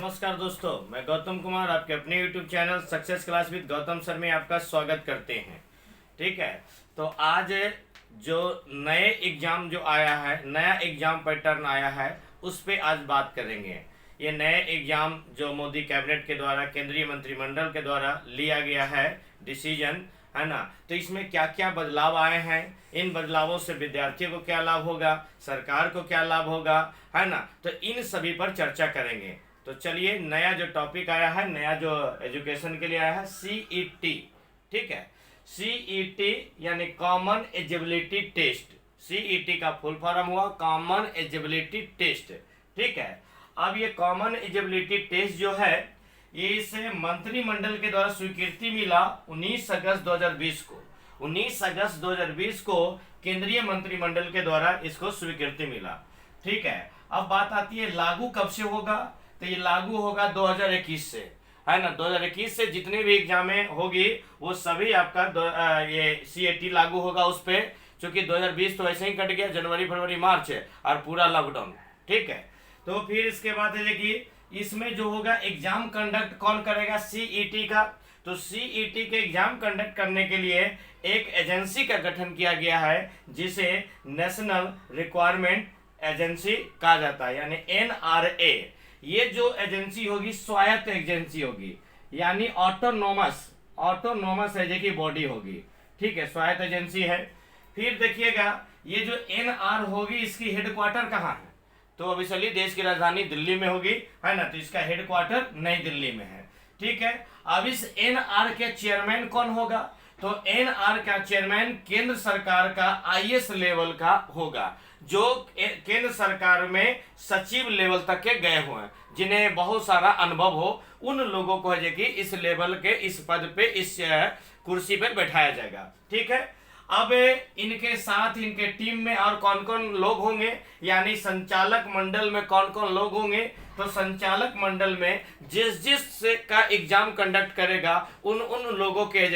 नमस्कार दोस्तों, मैं गौतम कुमार आपके अपने YouTube channel success class with Gautam sir में आपका स्वागत करते हैं। ठीक है, तो आज जो नए एग्ज़ाम जो आया है, नया एग्ज़ाम पैटर्न आया है, उस पे आज बात करेंगे। ये नए एग्ज़ाम जो मोदी कैबिनेट के द्वारा, केंद्रीय मंत्रिमंडल के द्वारा लिया गया है डिसीजन, है ना। तो इसमें क्या क्या बदलाव आए हैं, इन बदलावों से विद्यार्थियों को क्या लाभ होगा, सरकार को क्या लाभ होगा, है ना। तो इन सभी पर चर्चा करेंगे। तो चलिए, नया जो टॉपिक आया है, नया जो एजुकेशन के लिए आया है, सीईटी। ठीक है, सीईटी यानी कॉमन एलिजिबिलिटी टेस्ट। सीईटी का फुल फॉर्म हुआ कॉमन एलिजिबिलिटी टेस्ट। ठीक है, अब ये कॉमन एलिजिबिलिटी टेस्ट जो है, ये इसे मंत्रिमंडल के द्वारा स्वीकृति मिला 19 अगस्त 2020 को। 19 अगस्त 2020 को केंद्रीय मंत्रिमंडल के द्वारा इसको स्वीकृति मिला। ठीक है, अब बात आती है लागू कब से होगा। तो ये लागू होगा 2021 से, है ना। 2021 से जितने भी एग्जामें होगी वो सभी आपका ये सीईटी लागू होगा उस पर, क्योंकि 2020 तो ऐसे ही कट गया, जनवरी फरवरी मार्च है और पूरा लॉकडाउन। ठीक है, तो फिर इसके बाद है कि इसमें जो होगा एग्जाम कंडक्ट कौन करेगा, सीईटी का। तो सीईटी के एग्जाम कंडक्ट करने के लिए एक एजेंसी का गठन किया गया है, जिसे नेशनल रिक्वायरमेंट एजेंसी कहा जाता है, यानी NRA। ये जो एजेंसी होगी स्वायत्त एजेंसी होगी, यानी ऑटोनोमस एजेंसी की बॉडी होगी। ठीक है, स्वायत्त एजेंसी है। फिर देखिएगा, ये जो NR होगी, इसकी हेडक्वार्टर कहाँ है। तो अभी चलिए, देश की राजधानी दिल्ली में होगी, है ना। तो इसका हेडक्वार्टर नई दिल्ली में है। ठीक है, अब इस NR के चेयरमैन कौन होगा। तो NR का चेयरमैन केंद्र सरकार का IS लेवल का होगा, जो केंद्र सरकार में सचिव लेवल तक के गए हुए हैं, जिन्हें बहुत सारा अनुभव हो। उन लोगों को है कि इस लेवल के, इस पद पे, इस कुर्सी पर बैठाया जाएगा। ठीक है, अब इनके साथ इनके टीम में और कौन कौन लोग होंगे, यानी संचालक मंडल में कौन कौन लोग होंगे। तो संचालक मंडल में जिस का एग्जाम कंडक्ट करेगा उन लोगों के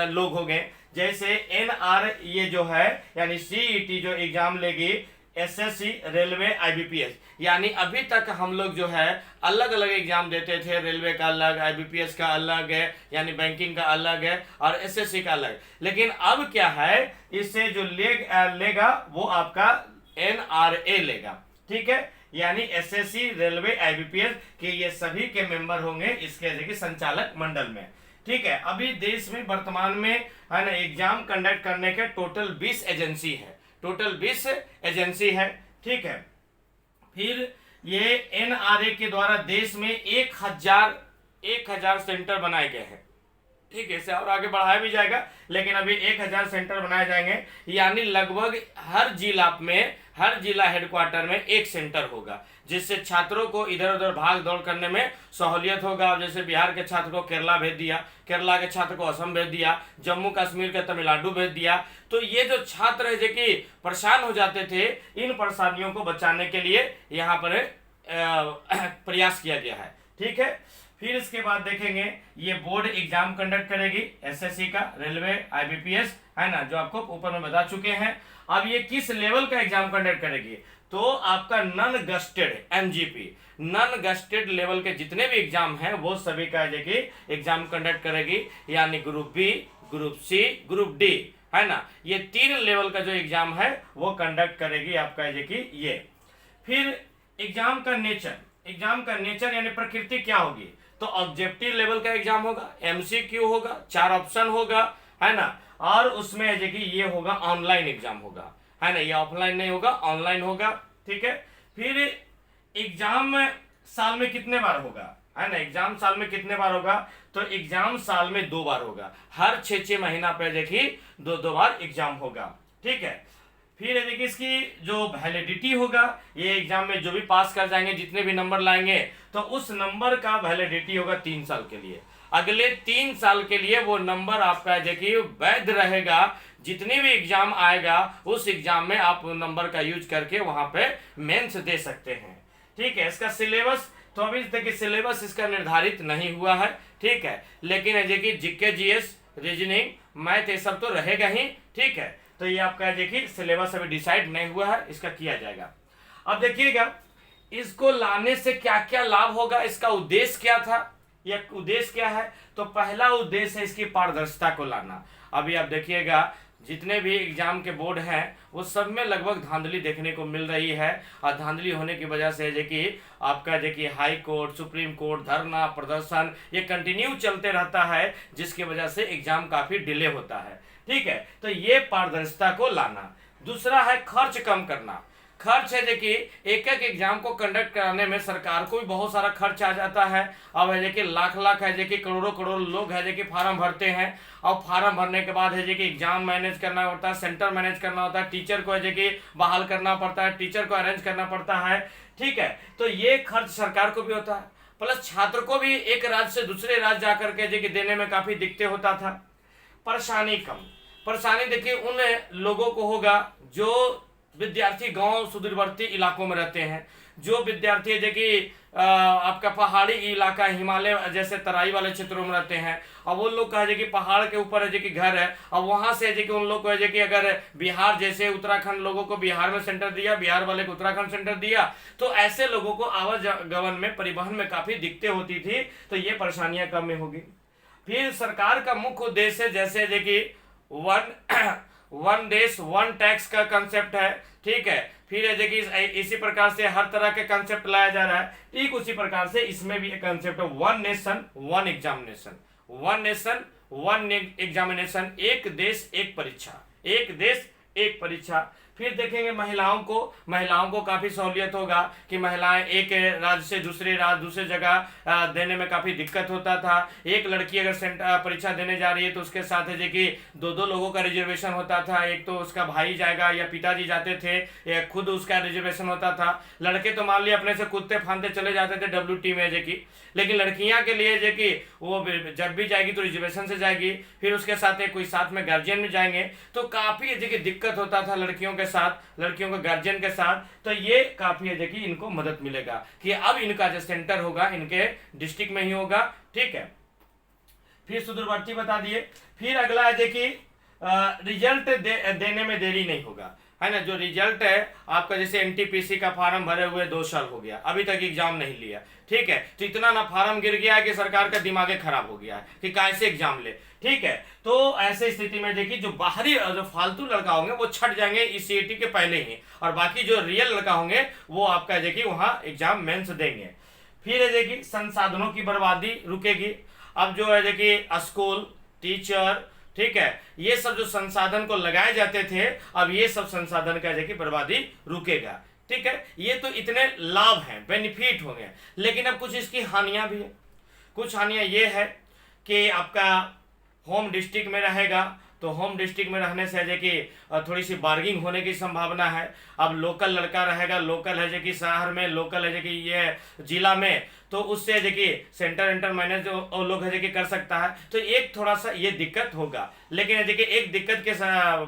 लोग होंगे। जैसे NR ये जो है, यानी सीईटी जो एग्जाम लेगी, SSC, रेलवे, IBPS। यानी अभी तक हम लोग जो है अलग अलग एग्जाम देते थे, रेलवे का अलग, IBPS का अलग है, यानी बैंकिंग का अलग है, और SSC का अलग। लेकिन अब क्या है, इससे जो लेगा वो आपका NRA लेगा। ठीक है, यानी SSC, रेलवे, IBPS के ये सभी के मेंबर होंगे इसके संचालक मंडल में। ठीक है, अभी देश में वर्तमान में, है ना, एग्जाम कंडक्ट करने के टोटल 20 एजेंसी है, टोटल 20 एजेंसी है। ठीक है, फिर ये NRA के द्वारा देश में 1000 सेंटर बनाए गए हैं। ठीक है, इसे और आगे बढ़ाया भी जाएगा, लेकिन अभी 1000 सेंटर बनाए जाएंगे, यानी लगभग हर जिला हेडक्वार्टर में एक सेंटर होगा, जिससे छात्रों को इधर उधर भाग दौड़ करने में सहूलियत होगा। अब जैसे बिहार के छात्र को केरला भेज दिया, केरला के छात्र को असम भेज दिया, जम्मू कश्मीर के तमिलनाडु भेज दिया। तो ये जो छात्र है जो कि परेशान हो जाते थे, इन परेशानियों को बचाने के लिए यहाँ पर प्रयास किया गया है। ठीक है, फिर इसके बाद देखेंगे, ये बोर्ड एग्जाम कंडक्ट करेगी SSC का, रेलवे, IBPS, है ना, जो आपको ऊपर में बता चुके हैं। अब ये किस लेवल का एग्जाम कंडक्ट करेगी, तो आपका non gazetted MGP, non gazetted level के जितने भी एग्जाम हैं वो सभी का एग्जाम कंडक्ट करेगी, यानी group B, group C, group D, है ना। ये 3 लेवल का जो एग्जाम है वो कंडक्ट करेगी आपका ये। फिर एग्जाम का नेचर यानी प्रकृति क्या होगी। तो ऑब्जेक्टिव लेवल का एग्जाम होगा, MCQ होगा, 4 ऑप्शन होगा, है ना। और उसमें ये होगा ऑनलाइन एग्जाम होगा, है ना, ये ऑफलाइन नहीं होगा, ऑनलाइन होगा। ठीक है, फिर एग्जाम साल में कितने बार होगा, है ना। एग्जाम साल में कितने बार होगा, तो एग्जाम साल में 2 बार होगा, हर 6 महीना पे 2 बार एग्जाम होगा। ठीक है, फिर देखिए इसकी जो वैलिडिटी होगा, ये एग्जाम में जो भी पास कर जाएंगे, जितने भी नंबर लाएंगे, तो उस नंबर का वैलिडिटी होगा 3 साल के लिए। अगले 3 साल के लिए वो नंबर आपका वैध रहेगा। जितने भी एग्जाम आएगा उस एग्जाम में आप नंबर का यूज करके वहां पे मेंस दे सकते हैं। ठीक है, इसका सिलेबस तो अभी देखिए सिलेबस इसका निर्धारित नहीं हुआ है। ठीक है, लेकिन GK, GS, रीजनिंग, मैथ ये सब तो रहेगा ही। ठीक है, तो ये आपका सिलेबस अभी डिसाइड नहीं हुआ है, इसका किया जाएगा। अब देखिएगा, इसको लाने से क्या क्या लाभ होगा, इसका उद्देश्य क्या था, या उद्देश्य क्या है? तो पहला उद्देश्य है इसकी पारदर्शिता को लाना। अभी आप देखिएगा जितने भी एग्जाम के बोर्ड हैं वो सब में लगभग धांधली देखने को मिल रही है, और धांधली होने की वजह से देखिए आपका देखिए हाई कोर्ट, सुप्रीम कोर्ट, धरना प्रदर्शन ये कंटिन्यू चलते रहता है, जिसकी वजह से एग्जाम काफी डिले होता है। ठीक है, तो ये पारदर्शिता को लाना। दूसरा है खर्च कम करना। खर्च है देखिए एक एक एग्जाम को कंडक्ट कराने में सरकार को भी बहुत सारा खर्च आ जाता है। अब है देखिए लाख लाख है देखिए करोड़ों करोड़ लोग है देखिए फार्म भरते हैं, और फार्म भरने के बाद है देखिए एग्जाम मैनेज करना होता है, सेंटर मैनेज करना होता है, टीचर को है देखिए बहाल करना पड़ता है, टीचर को अरेंज करना पड़ता है। ठीक है, तो ये खर्च सरकार को भी होता है, प्लस छात्र को भी एक राज्य से दूसरे राज्य जाकर के देखिए देने में काफी दिक्कतें होता था। परेशानी कम। परेशानी देखिए उन लोगों को होगा जो विद्यार्थी गांव सुदूरवर्ती इलाकों में रहते हैं, जो विद्यार्थी देखिए आपका पहाड़ी इलाका हिमालय जैसे तराई वाले क्षेत्रों में रहते हैं, और वो लोग कहे कि पहाड़ के ऊपर है कि घर है, और वहां से है कि उन लोग को है कि अगर बिहार जैसे उत्तराखंड लोगों को बिहार में सेंटर दिया, बिहार वाले को उत्तराखंड सेंटर दिया, तो ऐसे लोगों को आवागमन में परिवहन में काफी दिक्कतें होती थी। तो ये परेशानियां कम में होगी। फिर सरकार का मुख्य उद्देश्य जैसे देखिए वन देश वन टैक्स का कंसेप्ट है। ठीक है, फिर है देखिए इसी प्रकार से हर तरह के कंसेप्ट लाया जा रहा है। ठीक उसी प्रकार से इसमें भी एक कंसेप्ट है one nation one examination. One nation one examination, एक देश एक परीक्षा, एक देश एक परीक्षा। फिर देखेंगे महिलाओं को काफी सहूलियत होगा कि महिलाएं एक राज्य से दूसरे राज्य दूसरे जगह देने में काफी दिक्कत होता था। एक लड़की अगर परीक्षा देने जा रही है तो उसके साथ है कि दो लोगों का रिजर्वेशन होता था, एक तो उसका भाई जाएगा या पिताजी जाते थे, या खुद उसका रिजर्वेशन होता था। लड़के तो मान लिया अपने से कूदते फांदते चले जाते थे WT में लेकिन लड़कियां के लिए वो जब भी जाएगी तो रिजर्वेशन से जाएगी, फिर उसके साथ कोई साथ में गार्जियन में जाएंगे, तो काफी दिक्कत होता था लड़कियों के साथ, लड़कियों के गार्जियन के साथ। तो ये काफी है इनको मदद मिलेगा कि अब इनका जो सेंटर होगा इनके डिस्ट्रिक्ट में ही होगा। ठीक है, फिर सुदूरवर्ती बता दिए। फिर अगला है रिजल्ट देने में देरी नहीं होगा, है ना। जो रिजल्ट है आपका जैसे NTPC का फार्म भरे हुए 2 साल हो गया, अभी तक एग्जाम नहीं लिया। ठीक है, तो इतना ना फार्म गिर गया है कि सरकार का दिमाग खराब हो गया है कि कैसे एग्जाम ले। ठीक है, तो ऐसे स्थिति में देखिए जो बाहरी जो फालतू लड़का होंगे वो छट जाएंगे इस CET के पहले ही, और बाकी जो रियल लड़का होंगे वो आपका वहाँ एग्जाम मेंस देंगे। फिर है देखिए संसाधनों की बर्बादी रुकेगी। अब जो है स्कूल, टीचर, ठीक है, ये सब जो संसाधन को लगाए जाते थे, अब ये सब संसाधन का बर्बादी रुकेगा। ठीक है, ये तो इतने लाभ हैं, बेनिफिट होंगे, लेकिन अब कुछ इसकी हानियां भी है। कुछ हानियां ये है कि आपका होम डिस्ट्रिक्ट में रहेगा, तो होम डिस्ट्रिक्ट में रहने से है कि थोड़ी सी बार्गिंग होने की संभावना है। अब लोकल लड़का रहेगा, लोकल है कि शहर में, लोकल है कि ये जिला में, तो उससे सेंटर मैनेज लोग है कि कर सकता है। तो एक थोड़ा सा ये दिक्कत होगा, लेकिन एक दिक्कत के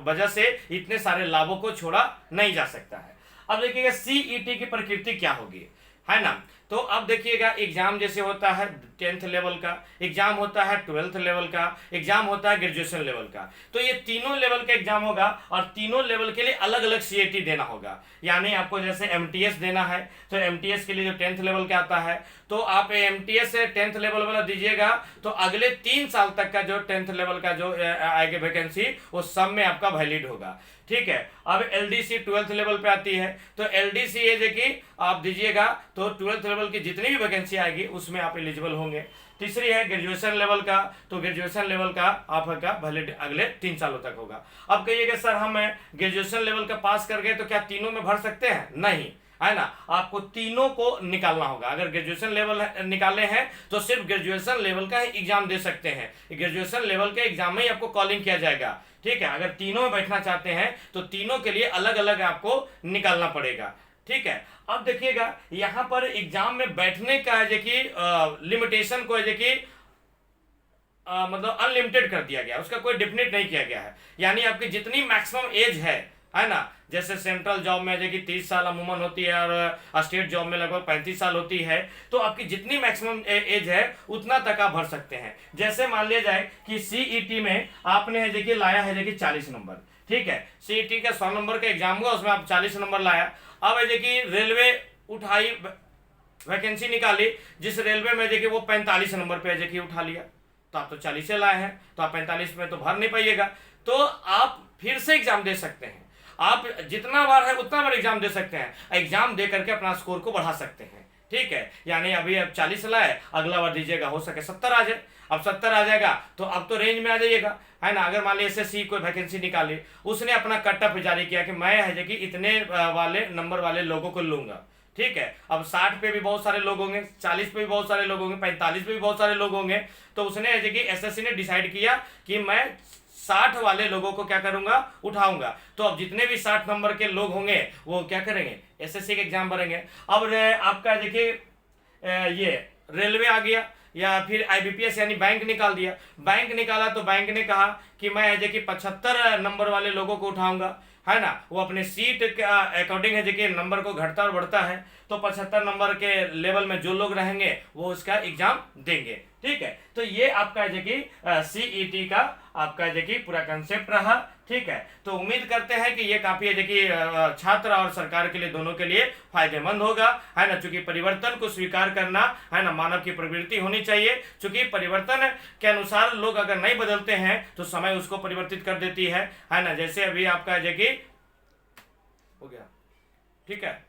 वजह से इतने सारे लाभों को छोड़ा नहीं जा सकता है। अब देखिएगा CET की प्रकृति क्या होगी, है ना। तो अब देखिएगा एग्जाम जैसे होता है 10th लेवल का, एग्जाम होता है 12th लेवल का, एग्जाम होता है ग्रेजुएशन लेवल का। तो ये तीनों लेवल का एग्जाम होगा, और तीनों लेवल के लिए अलग अलग CET देना होगा। यानी आपको जैसे MTS देना है, तो MTS के लिए जो 10th लेवल का आता है, तो आप MTS से 10th लेवल वाला दीजिएगा, तो अगले 3 साल तक का जो 10th लेवल का जो आएगी वैकेंसी, वो सब में आपका वैलिड होगा। ठीक है, अब LDC 12th लेवल पे आती है, तो LDC है कि आप दीजिएगा तो 12th लेवल की जितनी भी वैकेंसी आएगी उसमें आप एलिजिबल होंगे। तीसरी है ग्रेजुएशन लेवल का, तो ग्रेजुएशन लेवल का आपका वैलिड अगले 3 सालों तक होगा। अब कहिएगा सर हम ग्रेजुएशन लेवल का पास कर गए तो क्या तीनों में भर सकते हैं? नहीं, है ना, आपको तीनों को निकालना होगा। अगर ग्रेजुएशन लेवल निकाले हैं तो सिर्फ ग्रेजुएशन लेवल का ही एग्जाम दे सकते हैं, ग्रेजुएशन लेवल के एग्जाम में ही आपको कॉलिंग किया जाएगा। ठीक है, अगर तीनों में बैठना चाहते हैं तो तीनों के लिए अलग अलग आपको निकालना पड़ेगा। ठीक है, अब देखिएगा यहां पर एग्जाम में बैठने का है लिमिटेशन को है मतलब अनलिमिटेड कर दिया गया, उसका कोई डिफिनिट नहीं किया गया है। यानी आपकी जितनी मैक्सिमम एज है ना, जैसे सेंट्रल जॉब में 30 साल अमूमन होती है, और स्टेट जॉब में लगभग 35 साल होती है, तो आपकी जितनी मैक्सिमम एज है उतना तक आप भर सकते हैं। जैसे मान लिया जाए कि CET में आपने है लाया है 40 नंबर, ठीक है, CET का 100 नंबर का एग्जाम हुआ, उसमें आप 40 नंबर लाया। अब है रेलवे उठाई, वैकेंसी निकाली, जिस रेलवे में देखिए वो 45 नंबर पे देखिए उठा लिया, तो आप तो 40 से लाए हैं, तो आप 45 में तो भर नहीं पाइएगा, तो आप फिर से एग्जाम दे सकते हैं। आप जितना बार है उतना बार एग्जाम दे सकते हैं, एग्जाम दे करके अपना स्कोर को बढ़ा सकते हैं। ठीक है, यानी अभी अब 40 लाए, अगला बार दीजिएगा, हो सके 70 आ जाए। अब 70 आ जाएगा तो अब तो रेंज में आ जाइएगा, है ना। अगर मान लीजिए एसएससी कोई वैकेंसी निकाली, उसने अपना कट ऑफ जारी किया कि मैं है कि इतने वाले नंबर वाले लोगों को लूंगा। ठीक है, अब 60 पे भी बहुत सारे लोग होंगे, 40 पे भी बहुत सारे लोग होंगे, 45 पे भी बहुत सारे लोग होंगे, तो उसने है कि एसएससी ने डिसाइड किया कि मैं 60 वाले लोगों को क्या करूंगा, उठाऊंगा। तो अब जितने भी 60 नंबर के लोग होंगे वो क्या करेंगे, एसएससी के एग्जाम भरेंगे। अब आपका देखिए ये रेलवे आ गया, या फिर आईबीपीएस यानी बैंक निकाल दिया। बैंक निकाला तो बैंक ने कहा कि मैं है कि 75 नंबर वाले लोगों को उठाऊंगा, है ना। वो अपने सीट के अकॉर्डिंग है कि नंबर को घटता और बढ़ता है, तो 75 नंबर के लेवल में जो लोग रहेंगे वो उसका एग्जाम देंगे। ठीक है, तो ये आपका है कि सीईटी का आपका है कि पूरा कंसेप्ट रहा। ठीक है, तो उम्मीद करते हैं कि ये काफी है कि छात्र और सरकार के लिए, दोनों के लिए फायदेमंद होगा, है ना। चूंकि परिवर्तन को स्वीकार करना, है ना, मानव की प्रवृत्ति होनी चाहिए। चूंकि परिवर्तन के अनुसार लोग अगर नहीं बदलते हैं तो समय उसको परिवर्तित कर देती है ना। जैसे अभी आपका है कि हो गया, ठीक है।